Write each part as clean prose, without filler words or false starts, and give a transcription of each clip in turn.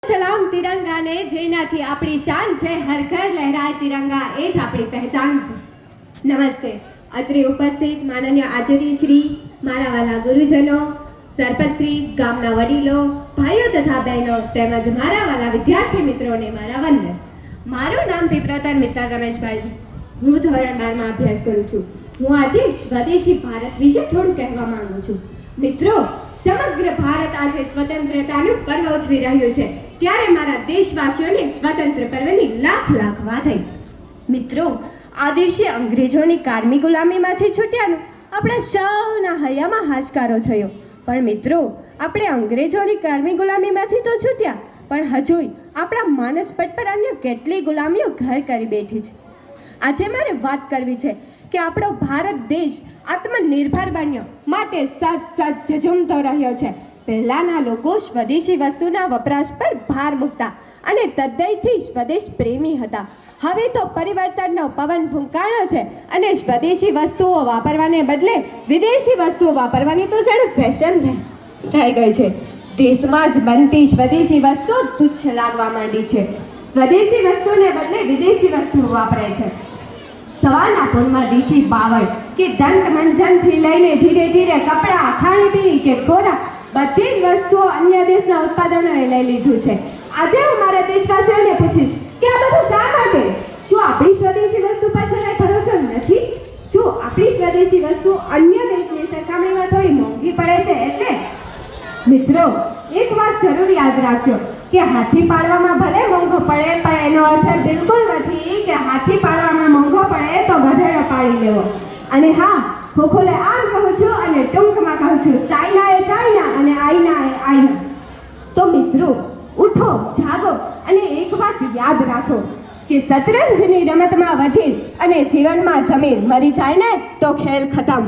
સલામ તિરંગાને જેનાથી આપણી શાન છે, હર ઘર લહેરાય તિરંગા, એ જ આપણી પહેચાન છે. નમસ્તે. અત્રે ઉપસ્થિત માનનીય આચાર્ય શ્રી, મારા વાલા ગુરુજનો, સરપંચ શ્રી, ગામના વડીલો, ભાઈઓ તથા બહેનો તેમજ મારા વાલા વિદ્યાર્થી મિત્રોને મારા વંદન. મારું નામ પીપરાતર મિત્તલ રમેશભાઈ છે. હું ધોરણ 12 માં અભ્યાસ કરું છું. હું આજે સ્વદેશી ભારત વિશે થોડું કહેવા માંગુ છું. મિત્રો, સમગ્ર ભારત આજે સ્વતંત્રતાનું પર્વ ઉજવી રહ્યું છે, ત્યારે મારા દેશવાસીઓને સ્વતંત્ર પર્વની લાખ લાખ વધાઈ. મિત્રો, આ દિવસે અંગ્રેજોની કારમી ગુલામીમાંથી છૂટ્યાનું આપણા સૌના હૈયામાં હાશકારો થયો. પણ મિત્રો, આપણે અંગ્રેજોની કારમી ગુલામીમાંથી તો છૂટ્યા, પણ હજુય આપણા માનસ પટ પર અન્ય કેટલી ગુલામીઓ ઘર કરી બેઠી છે. આજે મારે વાત કરવી છે કે આપણો ભારત દેશ આત્મનિર્ભર બન્યો માટે સતત ઝઝૂમતો રહ્યો છે. પહેલાના લોકો સ્વદેશી વસ્તુના વપરાશ પર ભાર મૂકતા અને તદ્દનથી સ્વદેશ પ્રેમી હતા. હવે તો પરિવર્તનનો પવન ફૂંકાણો છે અને સ્વદેશી વસ્તુઓ વાપરવાને બદલે વિદેશી વસ્તુઓ વાપરવાની તો જાણે ફેશન થઈ ગઈ છે. દેશમાં જ બનતી સ્વદેશી વસ્તુઓ તુચ્છ લાગવા માંડી છે. સ્વદેશી વસ્તુને બદલે વિદેશી વસ્તુઓ વાપરે છે. સવારના પૂરમાં દેશી બાવળ કે દંત મંજનથી લઈને ધીરે ધીરે કપડાં, ખાણીપીણી કે ખોરાક, બધી જ વસ્તુઓ અન્ય દેશના ઉત્પાદનોએ લઈ લીધું છે. આજે હું મારા દેશવાસીઓને પૂછીશ કે આ બધું શા માટે? શું આપણી સ્વદેશી વસ્તુ પર જરાય ભરોસો નથી? શું આપણી સ્વદેશી વસ્તુ અન્ય દેશની સરખામણીમાં થોડી મોંઘી પડે છે એટલે? મિત્રો, એક વાત જરૂર યાદ રાખજો કે હાથી પાડવામાં ભલે મોંઘો પડે, પણ એનો અર્થ બિલકુલ નથી કે હાથી પાડવામાં મોંઘો પડે તો ગધેડો પાડી લેવો. અને હા, હું ખુલ્લે આમ કહું છું અને ટૂંકમાં કહું છું, ચાઇના એ ચાઇના અને આઈના એ આઈના. તો મિત્રો, ઉઠો, જાગો અને એક વાત યાદ રાખો કે શતરંજની રમતમાં વજીર અને જીવનમાં જમીન મરી જાય ને તો ખેલ ખતમ.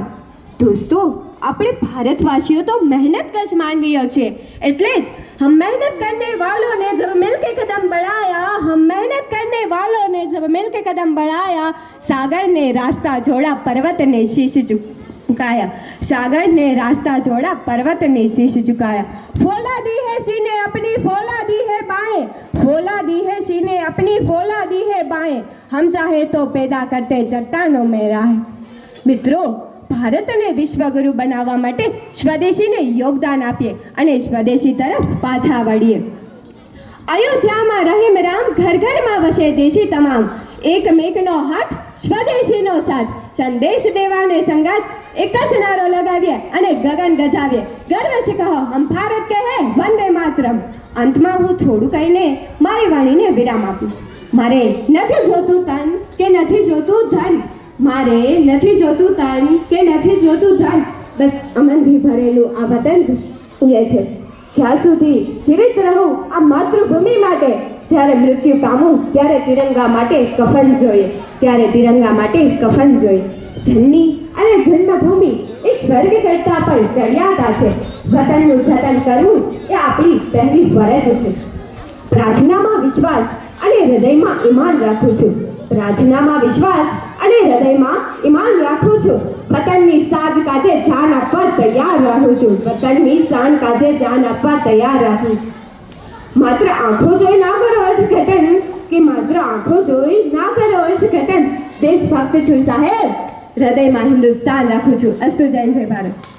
દોસ્તો, આપણે ભારતવાસીઓ તો મહેનત કશ માનવીઓ છે, એટલે જ हम मेहनत करने वालों ने जब मिलके कदम बढ़ाया, हम मेहनत करने वालों ने जब मिलके कदम बढ़ाया, सागर ने रास्ता जोड़ा, पर्वत ने शीश झुकाया. सागर ने रास्ता जोड़ा, पर्वत ने शीश झुकाया. फौला दी है सीने अपनी, फौला दी है बाएं, फौला दी है सीने अपनी, फौला दी है बाएं, हम चाहे तो पैदा करते चट्टानों में राह. મિત્રો, ભારતને વિશ્વગુરુ બનાવવા માટે સ્વદેશીને યોગદાન આપીએ અને સ્વદેશી તરફ પાછા વળીએ. અયોધ્યામાં રહીમ રામ, ઘર ઘરમાં વસે દેશી તમામ, એકમેકનો હાથ, સ્વદેશીનો સાથ, સંદેશ દેવાને સંગાત, એક જ નારો લગાવીએ અને ગગન ગજાવીએ, ગર્વ से કહો હમ ભારત કે હે, વંદે માતરમ. અંતમાં હું થોડું કહીને મારી વાણીને વિરામ આપીશ. મારે નથી જોતું તન કે નથી જોતું ધન, મારે નથી જોતું તન કે નથી જોતું ધન, બસ અમનથી ભરેલું આ વતન જોઈએ છે. જ્યાં સુધી જીવિત રહું આ માતૃભૂમિ માટે, જ્યારે મૃત્યુ પામું ત્યારે તિરંગા માટે કફન જોઈએ, ત્યારે તિરંગા માટે કફન જોઈએ. જનની અને જન્મભૂમિ એ સ્વર્ગ કરતાં પણ ચડિયાતા છે. વતનનું જતન કરવું એ આપણી પહેલી ફરજ છે. પ્રાર્થનામાં વિશ્વાસ અને હૃદયમાં ઈમાન રાખું છું. પ્રાર્થનામાં વિશ્વાસ અને હૃદયમાં ઈમાન રાખું છું. વતનની સાજ કાજે જાન આપવા તૈયાર રહું છું. વતનની શાન કાજે જાન આપવા તૈયાર રહું છું. માત્ર આંખો જોઈ ના કરો અર્થઘટન, કે માત્ર આંખો જોઈ ના કરો અર્થઘટન. દેશભક્ત છું સાહેબ, હૃદયમાં હિન્દુસ્તાન રાખું છું. અસ્તુ. જય જય ભારત.